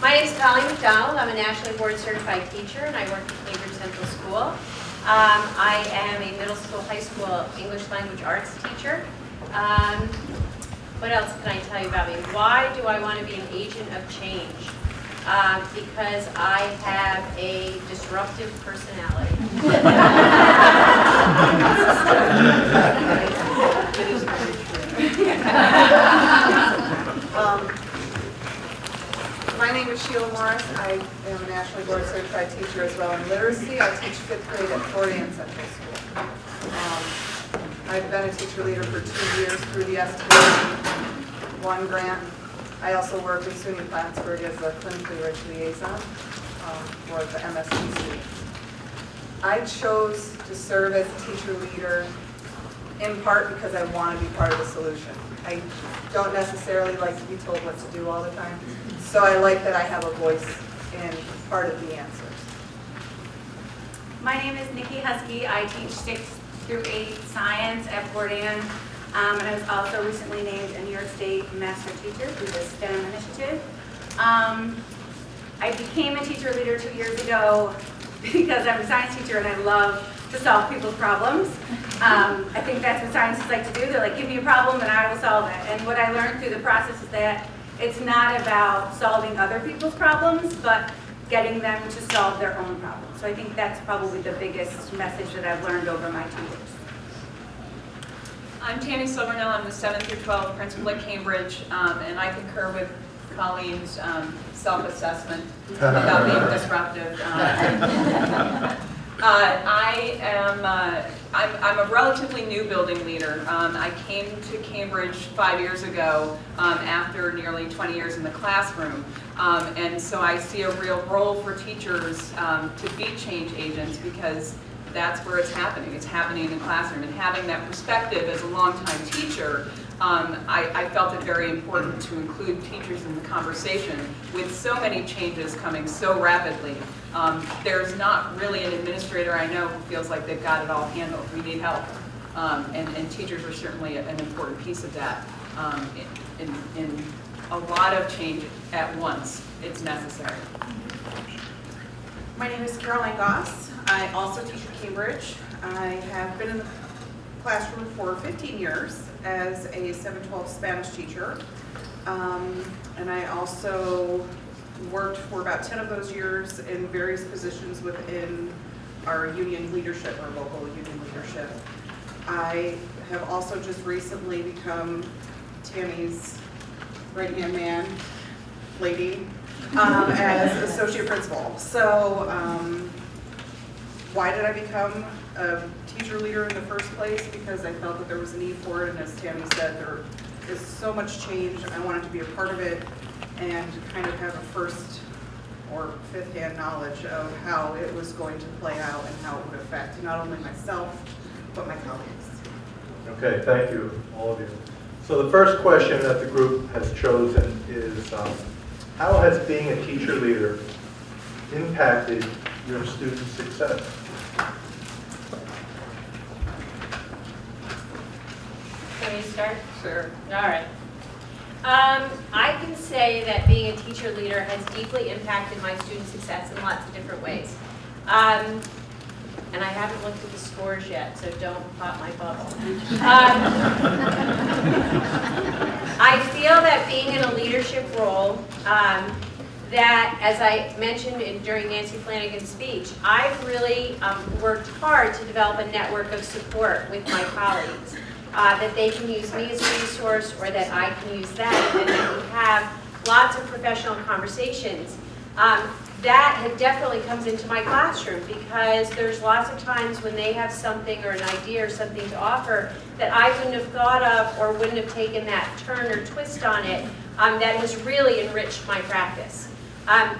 My name is Colleen McDonald. I'm a nationally board certified teacher and I work at Cambridge Central School. I am a middle school, high school English language arts teacher. What else can I tell you about me? Why do I want to be an agent of change? Because I have a disruptive personality. It is very true. My name is Shelia Morris. I am a nationally board certified teacher as well in literacy. I teach 5th grade at Fort Ann Central School. I've been a teacher leader for 2 years through the STA1 grant. I also work with SUNY Plattsburgh as a clinically rich liaison for the MSc students. I chose to serve as a teacher leader in part because I want to be part of the solution. I don't necessarily like to be told what to do all the time, so I like that I have a voice in part of the answers. My name is Nikki Huskie. I teach 6th through 8th science at Fort Ann, and I was also recently named a New York State Master Teacher through the STEM initiative. I became a teacher leader 2 years ago because I'm a science teacher and I love to solve people's problems. I think that's what scientists like to do. They're like, give me a problem and I will solve it. And what I learned through the process is that it's not about solving other people's problems, but getting them to solve their own problems. So I think that's probably the biggest message that I've learned over my 2 years. I'm Tammy Silvernell. I'm the 7th through 12th principal at Cambridge, and I concur with Colleen's self-assessment about being disruptive. I'm a relatively new building leader. I came to Cambridge 5 years ago after nearly 20 years in the classroom. And so I see a real role for teachers to be change agents because that's where it's happening. It's happening in the classroom. And having that perspective as a longtime teacher, I felt it very important to include teachers in the conversation. With so many changes coming so rapidly, there's not really an administrator I know who feels like they've got it all handled. We need help. And teachers are certainly an important piece of that. In a lot of change at once, it's necessary. My name is Goss. I also teach at Cambridge. I have been in the classroom for 15 years as a 7-12 Spanish teacher. And I also worked for about 10 of those years in various positions within our union leadership, our local union leadership. I have also just recently become Tammy's right-hand man, lady, as associate principal. So why did I become a teacher leader in the first place? Because I felt that there was a need for it, and as Tammy said, there is so much change. I wanted to be a part of it and kind of have a first or fifth-hand knowledge of how it was going to play out and how it would affect not only myself, but my colleagues. Okay, thank you, all of you. So the first question that the group has chosen is, how has being a teacher leader impacted your student success? Can we start? Sure. All right. I can say that being a teacher leader has deeply impacted my student success in lots of different ways. And I haven't looked at the scores yet, so don't pop my bubble. I feel that being in a leadership role, that, as I mentioned during Nancy Flanagan's speech, I've really worked hard to develop a network of support with my colleagues. That they can use me as a resource or that I can use them, and that we have lots of professional conversations. That definitely comes into my classroom because there's lots of times when they have something or an idea or something to offer that I wouldn't have thought of or wouldn't have taken that turn or twist on it that has really enriched my practice.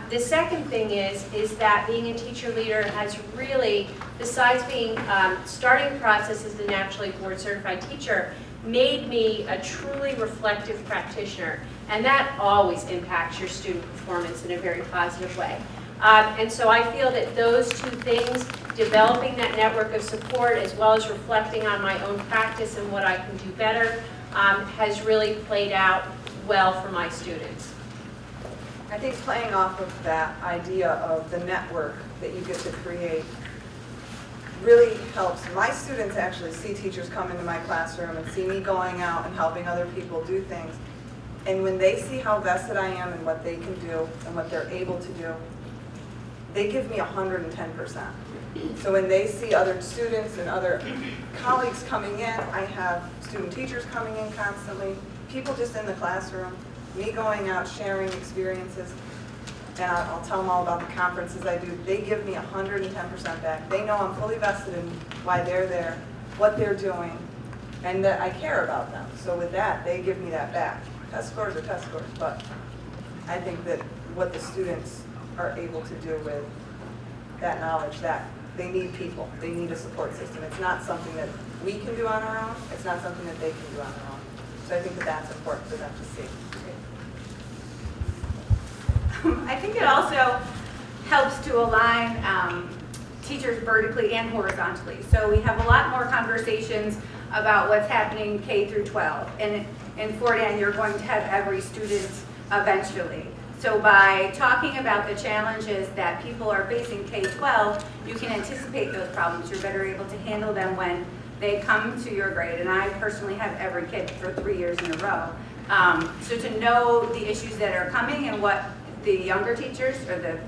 The second thing is that being a teacher leader has really, besides being starting the process as a nationally board certified teacher, made me a truly reflective practitioner. And that always impacts your student performance in a very positive way. And so I feel that those two things, developing that network of support as well as reflecting on my own practice and what I can do better, has really played out well for my students. I think playing off of that idea of the network that you get to create really helps. My students actually see teachers come into my classroom and see me going out and helping other people do things. And when they see how vested I am in what they can do and what they're able to do, they give me 110%. So when they see other students and other colleagues coming in, I have student teachers coming in constantly, people just in the classroom, me going out, sharing experiences, and I'll tell them all about the conferences I do. They give me 110% back. They know I'm fully vested in why they're there, what they're doing, and that I care about them. So with that, they give me that back. Test scores are test scores, but I think that what the students are able to do with that knowledge, that they need people, they need a support system. It's not something that we can do on our own, it's not something that they can do on their own. So I think that that's important for them to see. I think it also helps to align teachers vertically and horizontally. So we have a lot more conversations about what's happening K through 12. And in Fordham, you're going to have every student eventually. So by talking about the challenges that people are facing K-12, you can anticipate those problems. You're better able to handle them when they come to your grade. And I personally have every kid for 3 years in a row. So to know the issues that are coming and what the younger teachers or the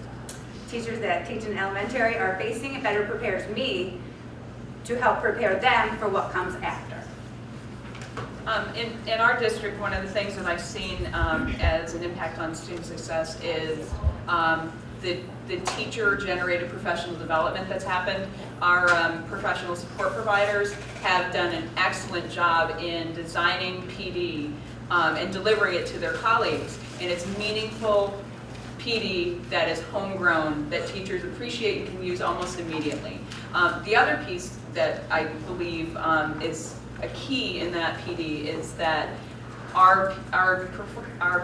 teachers that teach in elementary are facing, it better prepares me to help prepare them for what comes after. In our district, one of the things that I've seen as an impact on student success is the teacher-generated professional development that's happened. Our professional support providers have done an excellent job in designing PD and delivering it to their colleagues. And it's meaningful PD that is homegrown, that teachers appreciate and can use almost immediately. The other piece that I believe is a key in that PD is that our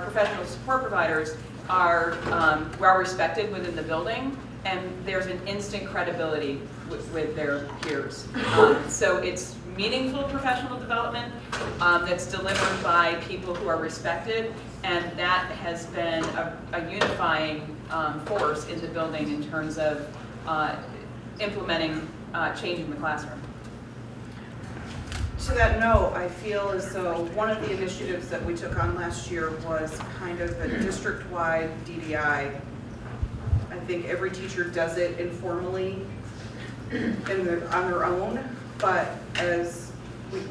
professional support providers are well respected within the building, and there's an instant credibility with their peers. So it's meaningful professional development that's delivered by people who are respected, and that has been a unifying force in the building in terms of implementing change in the classroom. To that note, I feel as though one of the initiatives that we took on last year was kind of a district-wide DDI. I think every teacher does it informally on their own, but as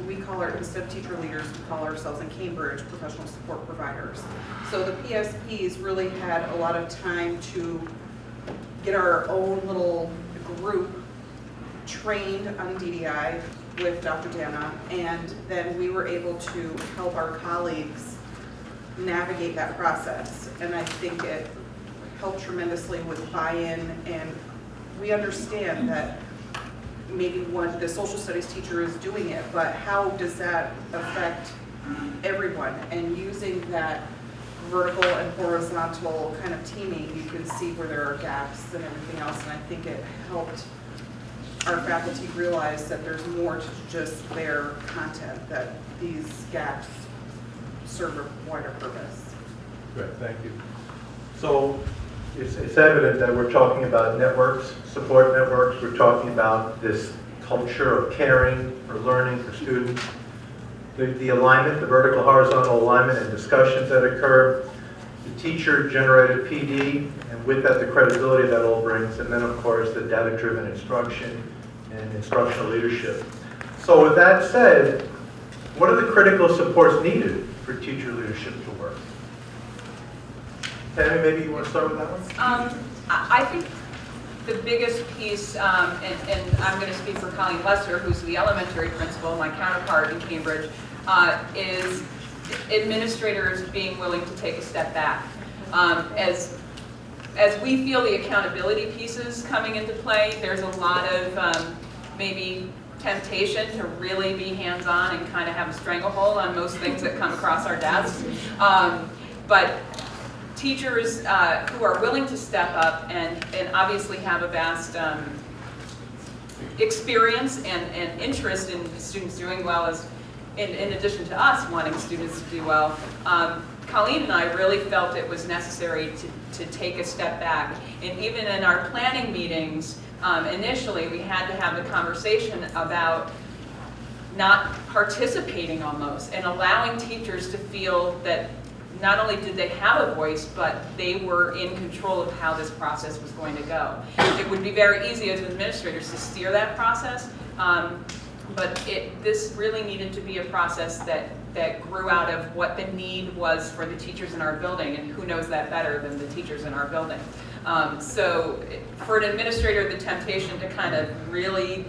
we call our, instead of teacher leaders, we call ourselves in Cambridge professional support providers. So the PSPs really had a lot of time to get our own little group trained on DDI with Dr. Dana, and then we were able to help our colleagues navigate that process. And I think it helped tremendously with buy-in, and we understand that maybe the social studies teacher is doing it, but how does that affect everyone? And using that vertical and horizontal kind of teaming, you can see where there are gaps and everything else, and I think it helped our faculty realize that there's more to just their content, that these gaps serve a wider purpose. Great, thank you. So it's evident that we're talking about networks, support networks. We're talking about this culture of caring for learning for students. The alignment, the vertical horizontal alignment and discussions that occur, the teacher-generated PD, and with that the credibility that all brings, and then of course the data-driven instruction and instructional leadership. So with that said, what are the critical supports needed for teacher leadership to work? Tammy, maybe you want to start with that one? I think the biggest piece, and I'm going to speak for Colleen Lester, who's the elementary principal, my counterpart in Cambridge, is administrators being willing to take a step back. As we feel the accountability pieces coming into play, there's a lot of maybe temptation to really be hands-on and kind of have a stranglehold on most things that come across our desks. But teachers who are willing to step up and obviously have a vast experience and interest in students doing well, as in addition to us wanting students to do well, Colleen and I really felt it was necessary to take a step back. And even in our planning meetings, initially, we had to have the conversation about not participating almost and allowing teachers to feel that not only did they have a voice, but they were in control of how this process was going to go. It would be very easy as administrators to steer that process, but this really needed to be a process that grew out of what the need was for the teachers in our building, and who knows that better than the teachers in our building. So for an administrator, the temptation to kind of really,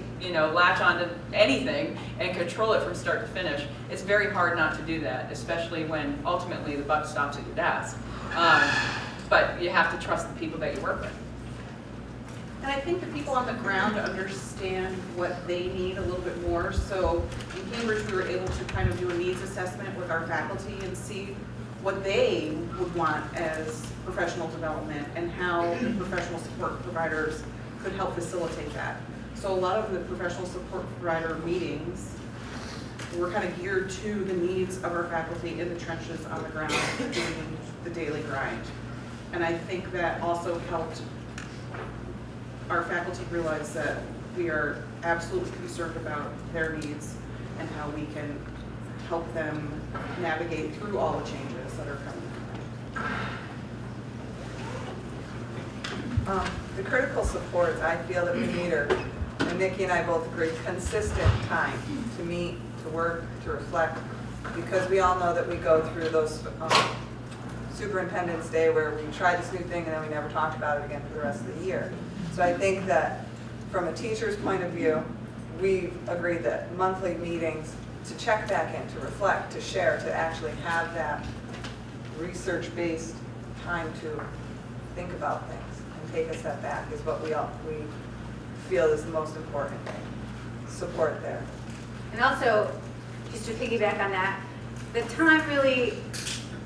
latch onto anything and control it from start to finish, it's very hard not to do that, especially when ultimately the buck stops at your desk. But you have to trust the people that you work with. And I think the people on the ground understand what they need a little bit more. So in Cambridge, we were able to kind of do a needs assessment with our faculty and see what they would want as professional development and how the professional support providers could help facilitate that. So a lot of the professional support provider meetings were kind of geared to the needs of our faculty in the trenches on the ground doing the daily grind. And I think that also helped our faculty realize that we are absolutely concerned about their needs and how we can help them navigate through all the changes that are coming. The critical supports I feel that we need are, and Nikki and I both agree, consistent time to meet, to work, to reflect, because we all know that we go through those Superintendent's Day where we try this new thing and then we never talk about it again for the rest of the year. So I think that from a teacher's point of view, we've agreed that monthly meetings to check back in, to reflect, to share, to actually have that research-based time to think about things and take a step back is what we feel is the most important thing. Support there. And also, just to piggyback on that, the time really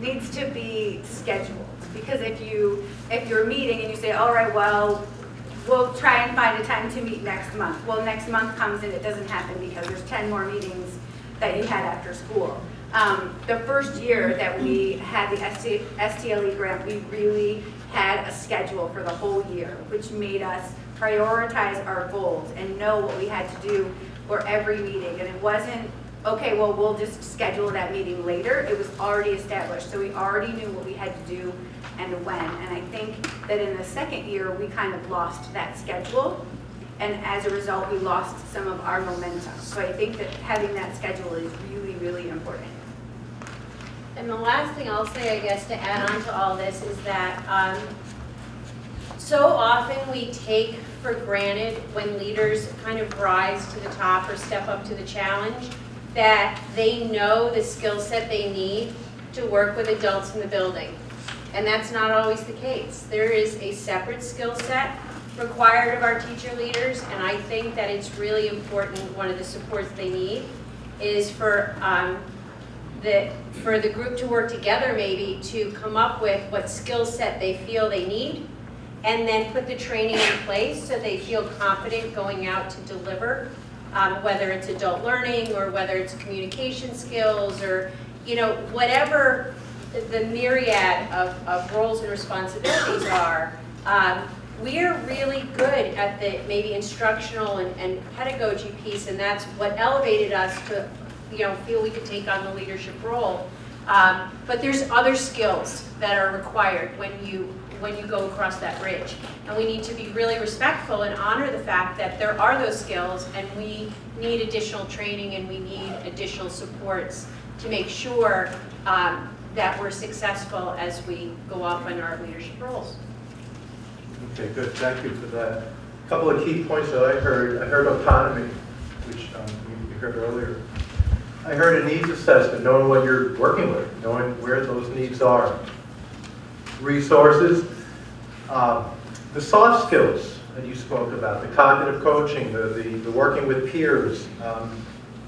needs to be scheduled. Because if you're meeting and you say, all right, well, we'll try and find a time to meet next month. Well, next month comes and it doesn't happen because there's 10 more meetings that you had after school. The first year that we had the STLE grant, we really had a schedule for the whole year, which made us prioritize our goals and know what we had to do for every meeting. And it wasn't, okay, well, we'll just schedule that meeting later. It was already established, so we already knew what we had to do and when. And I think that in the second year, we kind of lost that schedule. And as a result, we lost some of our momentum. So I think that having that schedule is really, really important. And the last thing I'll say, I guess, to add on to all this is that so often we take for granted when leaders kind of rise to the top or step up to the challenge that they know the skill set they need to work with adults in the building. And that's not always the case. There is a separate skill set required of our teacher leaders, and I think that it's really important, one of the supports they need is for the group to work together maybe to come up with what skill set they feel they need, and then put the training in place so they feel confident going out to deliver, whether it's adult learning or whether it's communication skills or whatever the myriad of roles and responsibilities are. We are really good at the maybe instructional and pedagogy piece, and that's what elevated us to feel we could take on the leadership role. But there's other skills that are required when you go across that bridge. And we need to be really respectful and honor the fact that there are those skills, and we need additional training and we need additional supports to make sure that we're successful as we go off on our leadership roles. Okay, good. Thank you for that. A couple of key points that I heard autonomy, which you heard earlier. I heard a needs assessment, knowing what you're working with, knowing where those needs are. Resources, the soft skills that you spoke about, the cognitive coaching, the working with peers,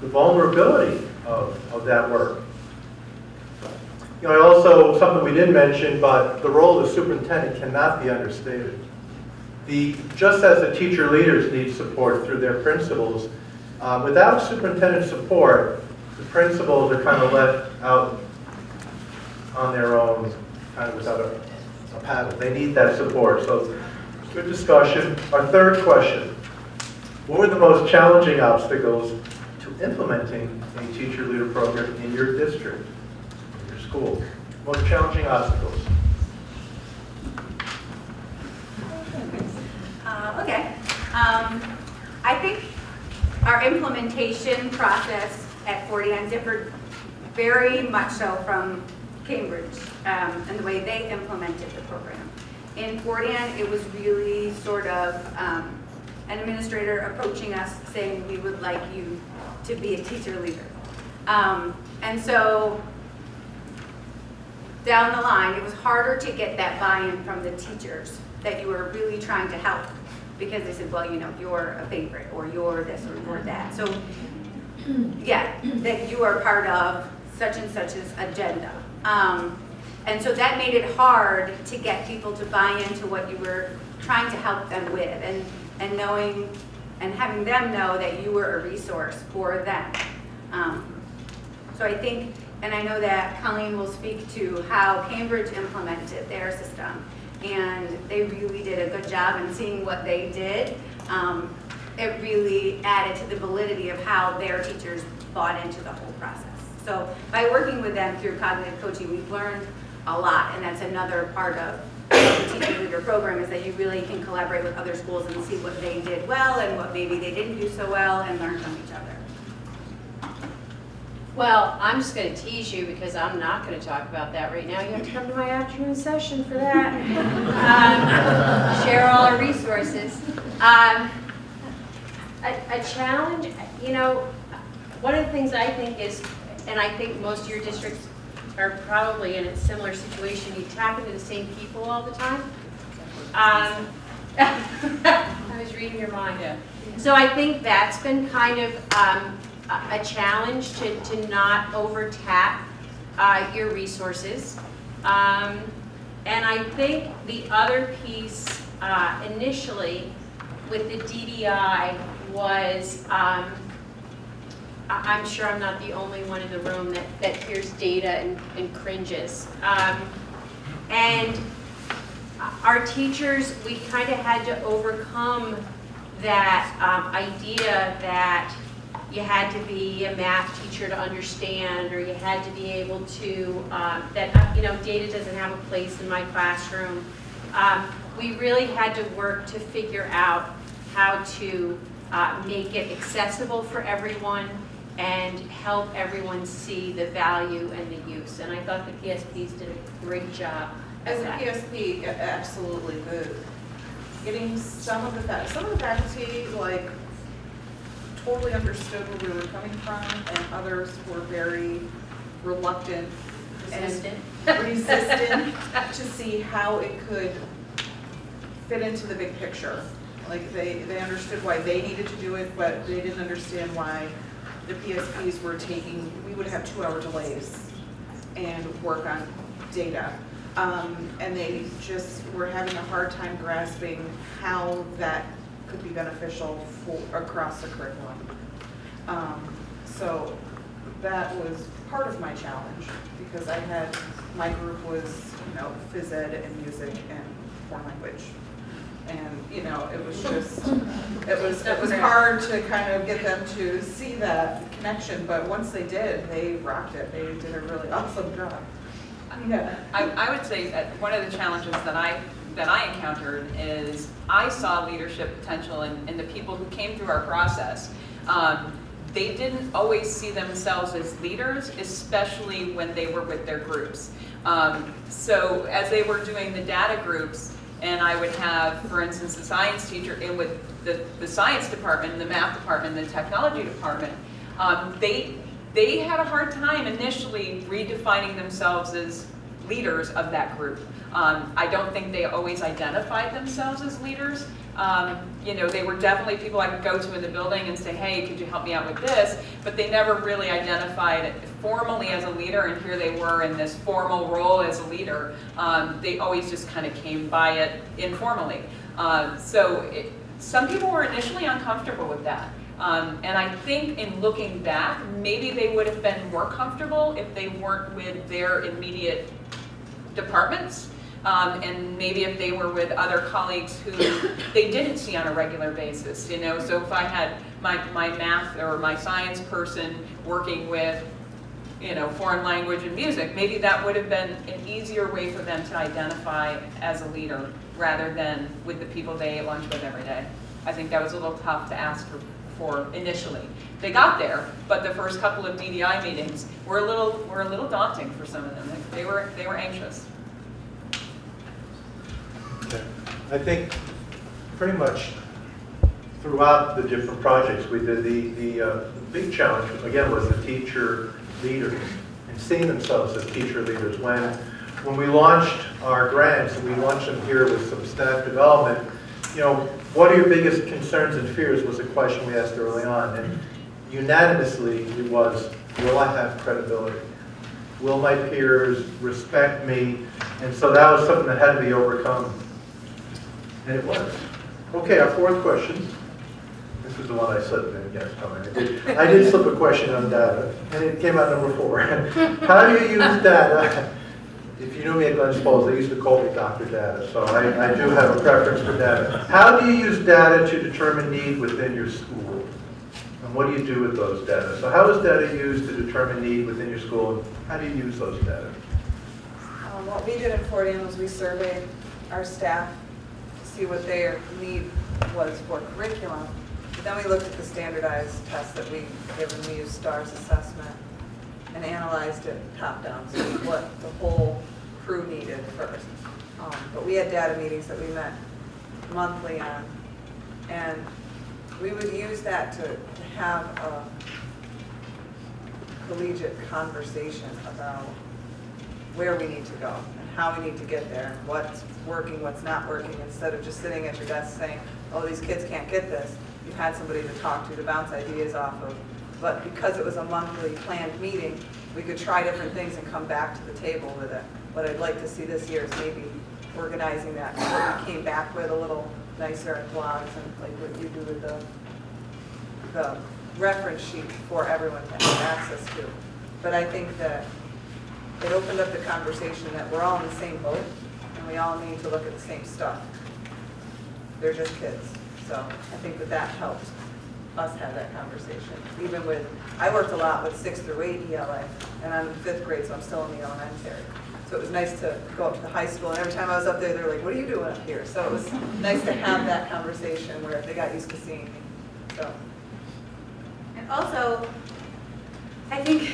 the vulnerability of that work. Also, something we didn't mention, but the role of the superintendent cannot be understated. Just as the teacher leaders need support through their principals, without superintendent support, the principals are kind of left out on their own, kind of without a paddle. They need that support. So good discussion. Our third question: what were the most challenging obstacles to implementing a teacher leader program in your district, in your school? Most challenging obstacles. Okay. I think our implementation process at Fort Ann differed very much so from Cambridge and the way they implemented the program. In Fort Ann, it was really sort of an administrator approaching us saying, we would like you to be a teacher leader. And so down the line, it was harder to get that buy-in from the teachers that you were really trying to help, because they said, well, you know, you're a favorite, or you're this, or you're that. So, yeah, that you are part of such and such's agenda. And so that made it hard to get people to buy into what you were trying to help them with, and knowing and having them know that you were a resource for them. So I think, and I know that Colleen will speak to how Cambridge implemented their system, and they really did a good job in seeing what they did. It really added to the validity of how their teachers bought into the whole process. So by working with them through cognitive coaching, we've learned a lot, and that's another part of the teacher leader program, is that you really can collaborate with other schools and see what they did well and what maybe they didn't do so well, and learn from each other. Well, I'm just going to tease you because I'm not going to talk about that right now. You have to come to my afternoon session for that. Share all our resources. A challenge, you know, one of the things I think is, and I think most of your districts are probably in a similar situation, you tap into the same people all the time. I was reading your mind. Yeah. So I think that's been kind of a challenge to not over-tap your resources. And I think the other piece initially with the DDI was, I'm sure I'm not the only one in the room that hears data and cringes. And our teachers, we kind of had to overcome that idea that you had to be a math teacher to understand, or you had to be able to, that, you know, data doesn't have a place in my classroom. We really had to work to figure out how to make it accessible for everyone and help everyone see the value and the use. And I thought the PSPs did a great job. As a PSP, absolutely. Getting some of the faculty, like, totally understood where we were coming from, and others were very reluctant Resistant. and resistant to see how it could fit into the big picture. Like, they understood why they needed to do it, but they didn't understand why the PSPs were taking, we would have 2-hour delays and work on data. And they just were having a hard time grasping how that could be beneficial across the curriculum. So that was part of my challenge, because my group was, you know, phys ed and music and foreign language. And, you know, it was just, it was hard to kind of get them to see that connection, but once they did, they rocked it. They did a really awesome job. Yeah. I would say that one of the challenges that I encountered is I saw leadership potential in the people who came through our process. They didn't always see themselves as leaders, especially when they were with their groups. So as they were doing the data groups, and I would have, for instance, the science teacher in with the science department, the math department, the technology department, they had a hard time initially redefining themselves as leaders of that group. I don't think they always identified themselves as leaders. You know, they were definitely people I could go to in the building and say, hey, could you help me out with this? But they never really identified it formally as a leader, and here they were in this formal role as a leader. They always just kind of came by it informally. Some people were initially uncomfortable with that. And I think in looking back, maybe they would have been more comfortable if they weren't with their immediate departments. And maybe if they were with other colleagues who they didn't see on a regular basis, you know. So if I had my math or my science person working with, you know, foreign language and music, maybe that would have been an easier way for them to identify as a leader rather than with the people they ate lunch with every day. I think that was a little tough to ask for initially. They got there, but the first couple of DDI meetings were a little daunting for some of them. They were anxious. Okay. I think pretty much throughout the different projects we did, the big challenge, again, was the teacher leaders and seeing themselves as teacher leaders. When we launched our grants, and we launched them here with some staff development, you know, what are your biggest concerns and fears was a question we asked early on. And unanimously it was, will I have credibility? Will my peers respect me? And so that was something that had to be overcome. And it was. Okay, our fourth question. This is the one I slipped in, yes, Tommy. I did slip a question on data, and it came out number 4. How do you use data? If you knew me at Glens Falls, they used to call me Dr. Data, so I do have a preference for data. How do you use data to determine need within your school? And what do you do with those data? So how is data used to determine need within your school, and how do you use those data? What we did in Fort Anne was we surveyed our staff to see what their need was for curriculum. But then we looked at the standardized tests that we given. We used STARS assessment and analyzed it top down, so what the whole crew needed first. But we had data meetings that we met monthly on, and we would use that to have a collegiate conversation about where we need to go and how we need to get there and what's working, what's not working, instead of just sitting at your desk saying, oh, these kids can't get this. You had somebody to talk to bounce ideas off of. But because it was a monthly planned meeting, we could try different things and come back to the table with it. What I'd like to see this year is maybe organizing that. So we came back with a little nicer blogs and like what you do with the reference sheet for everyone to have access to. But I think that it opened up the conversation that we're all in the same boat and we all need to look at the same stuff. They're just kids. So I think that helped us have that conversation. Even with, I worked a lot with 6th through 8 ELA, and I'm in 5th grade, so I'm still in the elementary. So it was nice to go up to the high school, and every time I was up there, they were like, what are you doing up here? So it was nice to have that conversation where they got used to seeing me. So. And also, I think,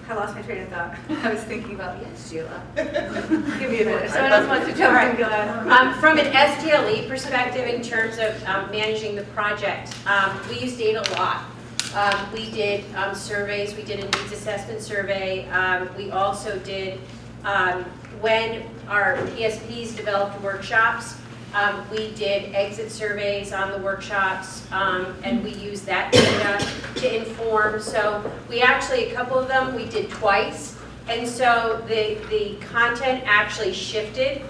I lost my train of thought. I was thinking about, yes, Sheila. Give me a minute. Someone else wants to jump in. Go ahead. From an STLE perspective, in terms of managing the project, we use data a lot. We did surveys. We did a needs assessment survey. We also did, when our PSPs developed workshops, we did exit surveys on the workshops, and we used that data to inform. So we actually, a couple of them, we did twice. And so the content actually shifted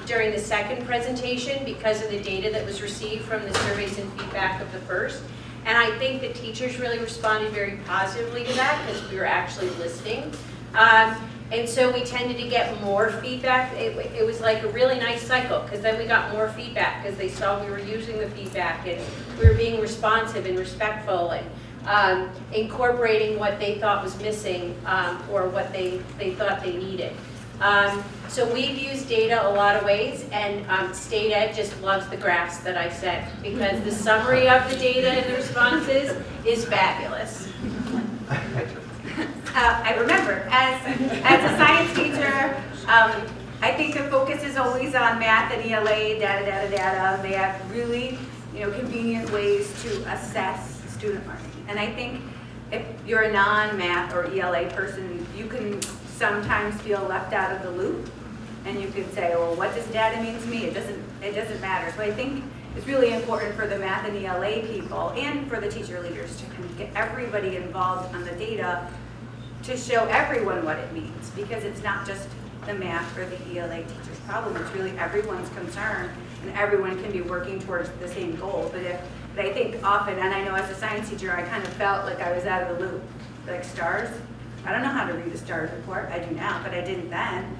during the second presentation because of the data that was received from the surveys and feedback of the first. And I think the teachers really responded very positively to that because we were actually listening. And so we tended to get more feedback. It was like a really nice cycle because then we got more feedback because they saw we were using the feedback and we were being responsive and respectful and incorporating what they thought was missing or what they thought they needed. So we've used data a lot of ways, and State Ed just loves the graphs that I sent because the summary of the data and the responses is fabulous. I remember, as a science teacher, I think the focus is always on math and ELA, data. They have really, convenient ways to assess student learning. And I think if you're a non-math or ELA person, you can sometimes feel left out of the loop. And you could say, well, what does data mean to me? It doesn't matter. So I think it's really important for the math and ELA people and for the teacher leaders to kind of get everybody involved on the data to show everyone what it means, because it's not just the math or the ELA teacher's problem. It's really everyone's concern, and everyone can be working towards the same goal. But I think often, and I know as a science teacher, I kind of felt like I was out of the loop. Like stars, I don't know how to read a STARS report. I do now, but I didn't then.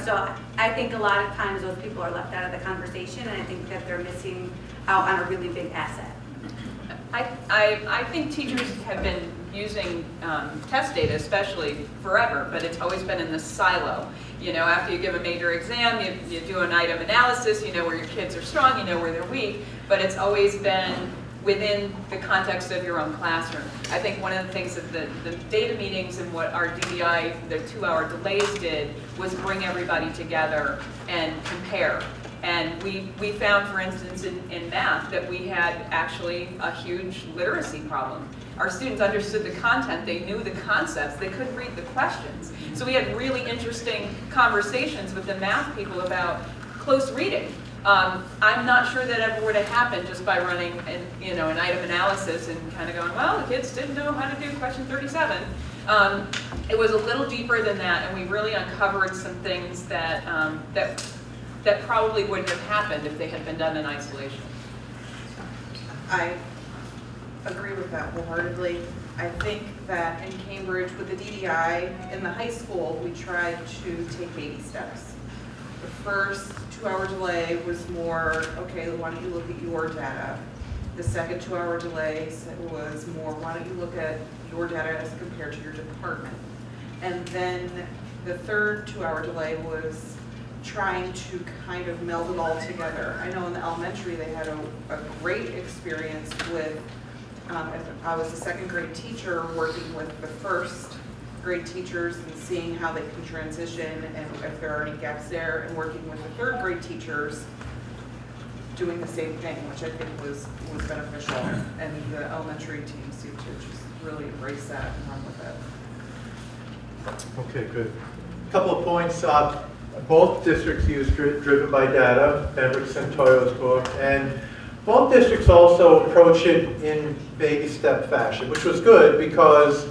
So I think a lot of times those people are left out of the conversation, and I think that they're missing out on a really big asset. I think teachers have been using test data especially forever, but it's always been in this silo. After you give a major exam, you do an item analysis, you know where your kids are strong, you know where they're weak, but it's always been within the context of your own classroom. I think one of the things that the data meetings and what our DDI, the 2-hour delays did, was bring everybody together and compare. And we found, for instance, in math, that we had actually a huge literacy problem. Our students understood the content, they knew the concepts, they couldn't read the questions. So we had really interesting conversations with the math people about close reading. I'm not sure that ever would have happened just by running an item analysis and kind of going, well, the kids didn't know how to do question 37. It was a little deeper than that, and we really uncovered some things that probably wouldn't have happened if they had been done in isolation. I agree with that wholeheartedly. I think that in Cambridge with the DDI in the high school, we tried to take baby steps. The first 2-hour delay was more, okay, why don't you look at your data? The second 2-hour delay was more, why don't you look at your data as compared to your department? And then the third 2-hour delay was trying to kind of meld it all together. I know in the elementary they had a great experience with, I was a second grade teacher working with the first grade teachers and seeing how they can transition and if there are any gaps there, and working with the third grade teachers doing the same thing, which I think was beneficial. And the elementary team seemed to just really embrace that and run with it. Okay, good. A couple of points. Both districts use Driven by Data, Pembroke's and Toyo's book, and both districts also approach it in baby step fashion, which was good because,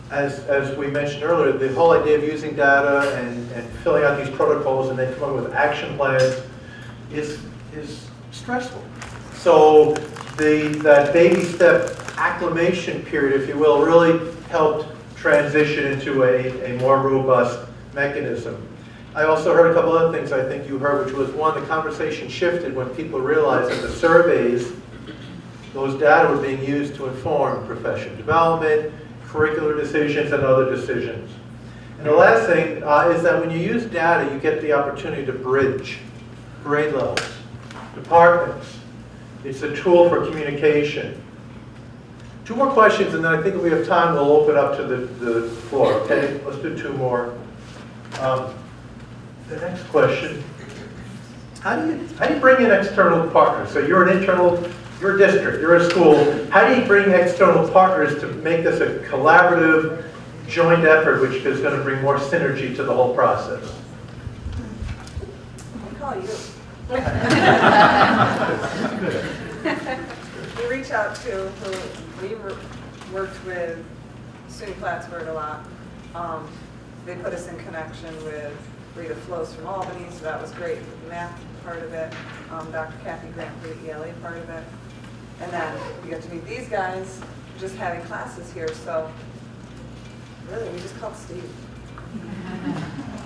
as we mentioned earlier, the whole idea of using data and filling out these protocols and then coming up with action plans is stressful. So that baby step acclimation period, if you will, really helped transition into a more robust mechanism. I also heard a couple other things I think you heard, which was one, the conversation shifted when people realized that the surveys, those data were being used to inform professional development, curricular decisions, and other decisions. And the last thing is that when you use data, you get the opportunity to bridge grade levels, departments. It's a tool for communication. 2 more questions, and then I think if we have time, we'll open up to the floor. Okay, let's do 2 more. The next question: how do you bring in external partners? So you're you're a district, you're a school. How do you bring external partners to make this a collaborative, joint effort, which is going to bring more synergy to the whole process? I'll call you. We reach out to we worked with SUNY Plattsburgh a lot. They put us in connection with Rita Flows from Albany, so that was great for the math part of it. Dr. Kathy Grant for the ELA part of it. And then we got to meet these guys just having classes here, so really we just called Steve.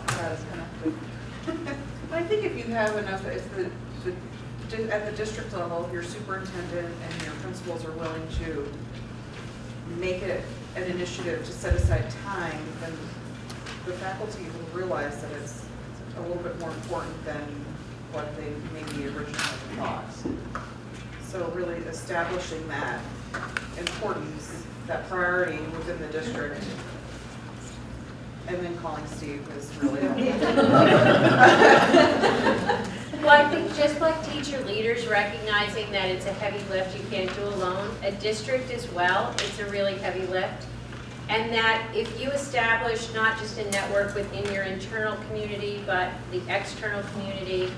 Got us connected. I think if you have enough, if at the district level, your superintendent and your principals are willing to make it an initiative to set aside time, then the faculty will realize that it's a little bit more important than what they maybe originally thought. So really establishing that importance, that priority within the district, and then calling Steve is really Well, I think just like teacher leaders recognizing that it's a heavy lift you can't do alone, a district as well, it's a really heavy lift. And that if you establish not just a network within your internal community, but the external community,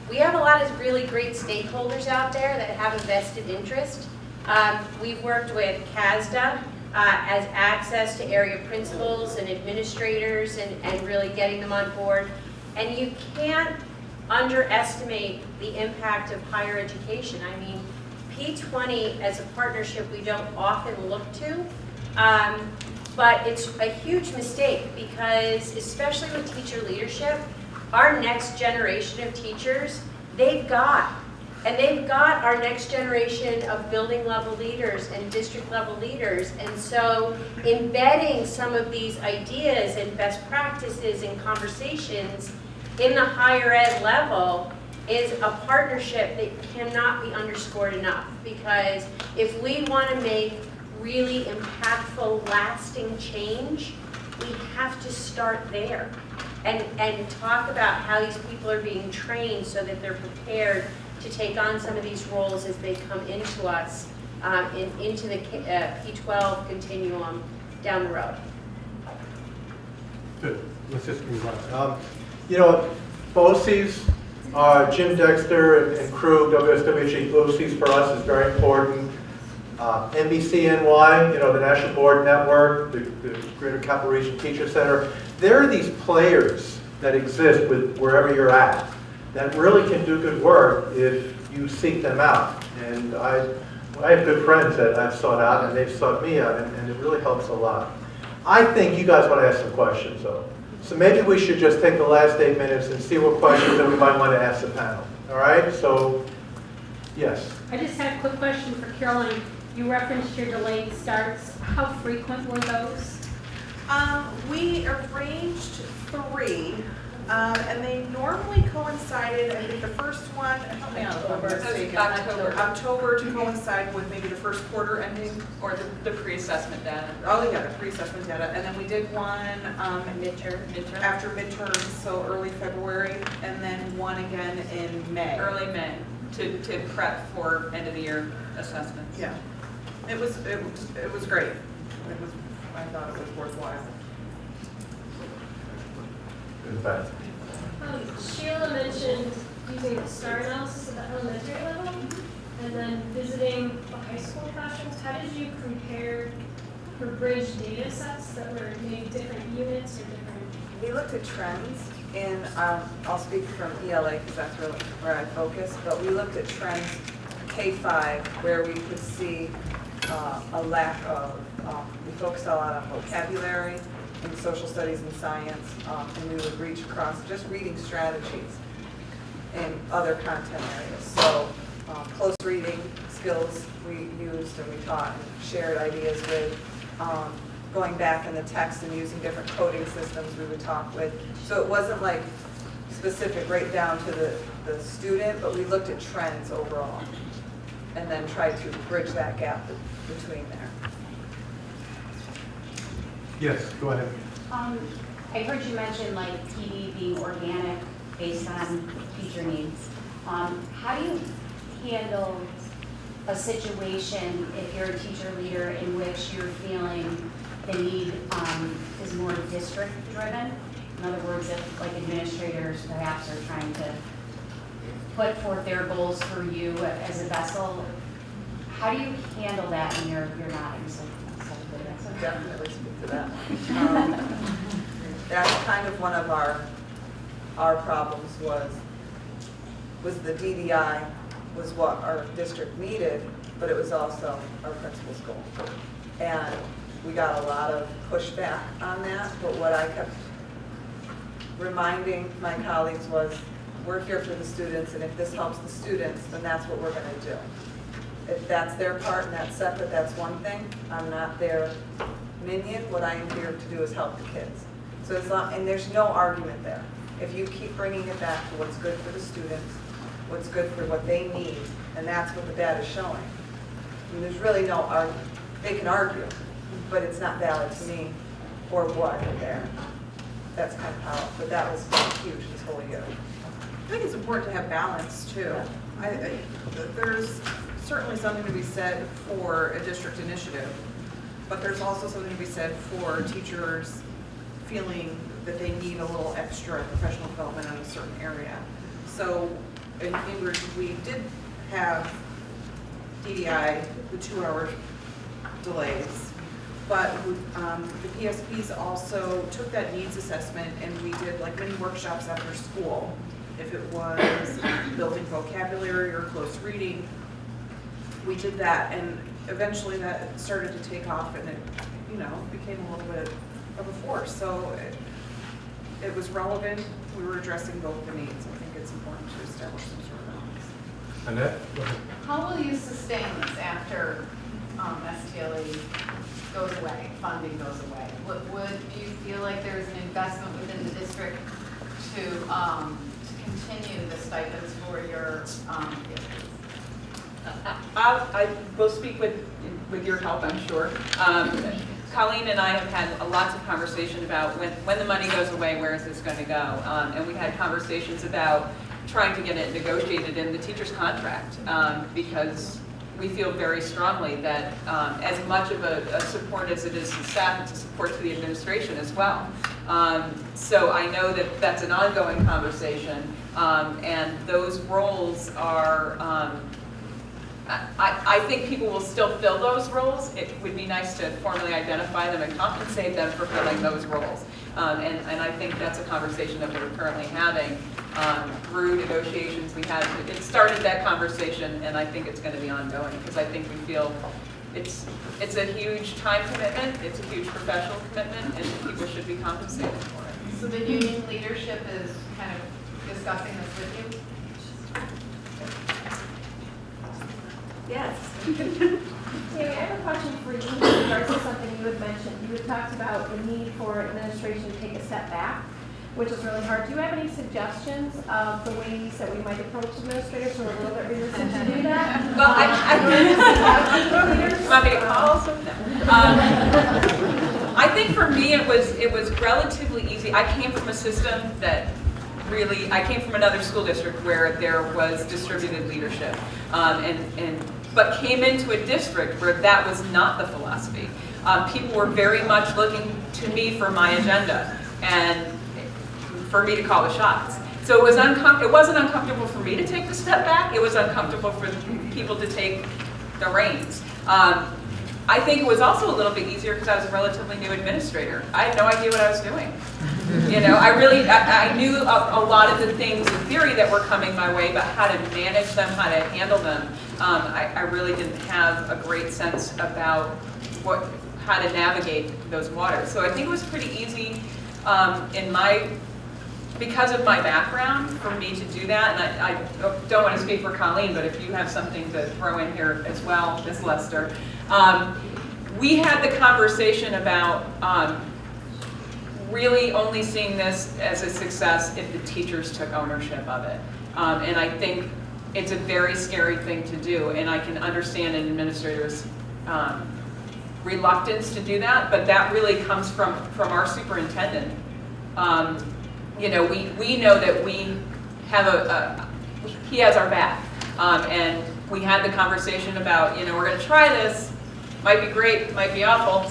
we have a lot of really great stakeholders out there that have a vested interest. We've worked with CASDA, as access to area principals and administrators and really getting them on board. And you can't underestimate the impact of higher education. I mean, P20 as a partnership we don't often look to, but it's a huge mistake because, especially with teacher leadership, our next generation of teachers, they've got our next generation of building level leaders and district level leaders. And so embedding some of these ideas and best practices and conversations in the higher ed level is a partnership that cannot be underscored enough. Because if we want to make really impactful, lasting change, we have to start there and talk about how these people are being trained so that they're prepared to take on some of these roles as they come into us, into the P12 continuum down the road. Good. Let's just move on. You know, BOCES, Jim Dexter and crew, WSWHE BOCES for us is very important. NBCNY, you know, the National Board Network, the Greater Capital Region Teacher Center, there are these players that exist with wherever you're at that really can do good work if you seek them out. And I have good friends that I've sought out and they've sought me out, and it really helps a lot. I think you guys want to ask some questions though. So maybe we should just take the last 8 minutes and see what questions that we might want to ask the panel. All right, so yes. I just had a quick question for Caroline. You referenced your delayed starts. How frequent were those? We arranged 3, and they normally coincided, I think the first one, help me out if I'm mistaken. October to coincide with maybe the first quarter ending. Or the pre-assessment data. Oh, yeah, the pre-assessment data. And then we did one Midterm. after midterms, so early February, and then one again in May. Early May to prep for end of the year assessments. Yeah. It was great. I thought it was worthwhile. In fact. Sheila mentioned using the STAR analysis at the elementary level and then visiting the high school classrooms. How did you compare for bridge data sets that were maybe different units or different? We looked at trends in, I'll speak from ELA because that's really where I focus, but we looked at trends K-5 where we could see a lack of, we focused a lot on vocabulary in social studies and science, and we would reach across just reading strategies in other content areas. So close reading skills we used and we taught and shared ideas with, going back in the text and using different coding systems we would talk with. So it wasn't like specific right down to the student, but we looked at trends overall and then tried to bridge that gap between there. Yes, go ahead. I heard you mention like PD being organic based on teacher needs. How do you handle a situation if you're a teacher leader in which you're feeling the need is more district driven? In other words, if like administrators perhaps are trying to put forth their goals for you as a vessel, how do you handle that when you're not in such a good answer? Definitely speak to that one. That's kind of one of our problems was the DDI was what our district needed, but it was also our principal's goal. And we got a lot of pushback on that, but what I kept reminding my colleagues was, we're here for the students, and if this helps the students, then that's what we're going to do. If that's their part and that's separate, that's one thing. I'm not their minion. What I am here to do is help the kids. So as long, and there's no argument there. If you keep bringing it back to what's good for the students, what's good for what they need, and that's what the data is showing. And there's really no argument. They can argue, but it's not valid to me or what there. That's kind of how, but that was huge this whole year. I think it's important to have balance too. There's certainly something to be said for a district initiative, but there's also something to be said for teachers feeling that they need a little extra professional development in a certain area. So in Cambridge, we did have DDI, the 2-hour delays, But the PSPs also took that needs assessment, and we did like many workshops after school. If it was building vocabulary or close reading, we did that, and eventually that started to take off, and it, you know, became a little bit of a force. So it was relevant. We were addressing both the needs. I think it's important to establish some sort of balance. Annette? Go ahead. How will you sustain this after STLE goes away, funding goes away? Do you feel like there's an investment within the district to continue the stipends for your kids? I will speak with your help, I'm sure. Colleen and I have had lots of conversation about when the money goes away, where is this going to go? And we had conversations about trying to get it negotiated in the teacher's contract because we feel very strongly that as much of a support as it is to staff, it's a support to the administration as well. So I know that that's an ongoing conversation, and those roles are, I think people will still fill those roles. It would be nice to formally identify them and compensate them for filling those roles. And I think that's a conversation that we're currently having through negotiations. It started that conversation, and I think it's going to be ongoing because I think we feel it's a huge time commitment, it's a huge professional commitment, and people should be compensated for it. So the union leadership is kind of discussing this with you? Yes. Tammy, I have a question for you in regards to something you had mentioned. You had talked about the need for administration to take a step back, which is really hard. Do you have any suggestions of the ways that we might approach administrators who are a little bit resistant to do that? Well, you want me to call some? No. I think for me it was relatively easy. I came from a system that really, I came from another school district where there was distributed leadership, but came into a district where that was not the philosophy. People were very much looking to me for my agenda and for me to call the shots. So it wasn't uncomfortable for me to take the step back. It was uncomfortable for people to take the reins. I think it was also a little bit easier because I was a relatively new administrator. I had no idea what I was doing. You know, I knew a lot of the things in theory that were coming my way, but how to manage them, how to handle them, I really didn't have a great sense about how to navigate those waters. So I think it was pretty easy because of my background for me to do that. And I don't want to speak for Colleen, but if you have something to throw in here as well, Ms. Lester. We had the conversation about really only seeing this as a success if the teachers took ownership of it. And I think it's a very scary thing to do, and I can understand an administrator's reluctance to do that, but that really comes from our superintendent. You know, we know that we have he has our back, and we had the conversation about, you know, we're going to try this. Might be great, might be awful,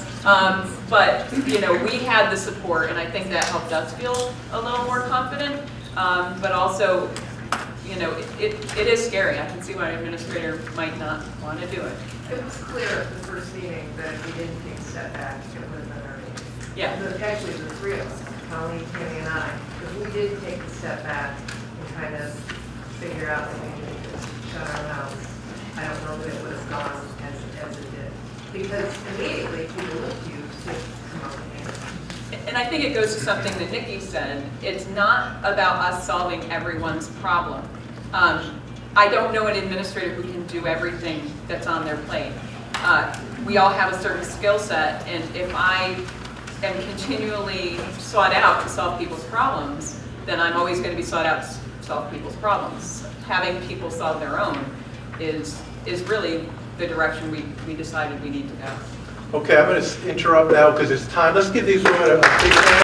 but you know, we had the support, and I think that helped us feel a little more confident. But also, you know, it is scary. I can see why an administrator might not want to do it. It was clear at the first meeting that if we didn't take a step back, it would have been our meeting. Yeah. Actually, the three of us, Colleen, Tammy, and I, if we did take a step back and kind of figure out that we needed to shut our mouths, I don't know that it would have gone as it did. Because immediately people look to you to come up with answers. And I think it goes to something that Nikki said. It's not about us solving everyone's problem. I don't know an administrator who can do everything that's on their plate. We all have a certain skill set, and if I am continually sought out to solve people's problems, then I'm always going to be sought out to solve people's problems. Having people solve their own is really the direction we decided we need to go. Okay, I'm going to interrupt now because it's time. Let's give these women a big hand.